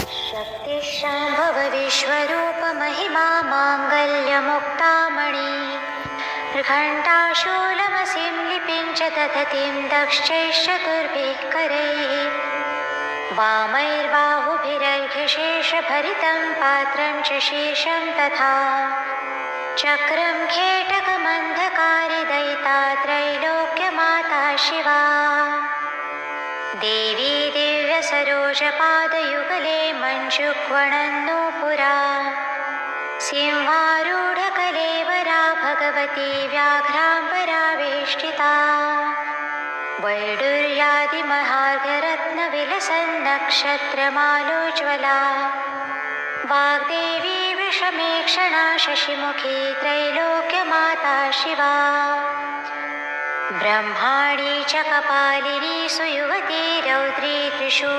शक्तिशाम्भव विश्वरूप महिमा माङ्गल्यमुक्तामणि घण्टाशूलमसिं लिपिं च दधतीं दक्षैश्चतुर्भिः करैः वामैर्बाहुभिरर्घ्यशेषभरितं पात्रं च शीर्षं तथा चक्रं खेटकमन्धकारिदयिता त्रैलोक्यमाता शिवा देवी दिव्यसरोजपादयुगले मञ्जुक्वणन्नूपुरा सिंहारूढकलेवरा भगवती व्याघ्राम्बरा वेष्टिता वैडूर्यादिमहार्घरत्नविलसन्नक्षत्रमालोज्ज्वला वाग्देवी विषमेक्षणा शशिमुखी त्रैलोक्यमाता शिवा ब्रह्माणी च कपालिनी सुयुवती रौद्री त्रिशूल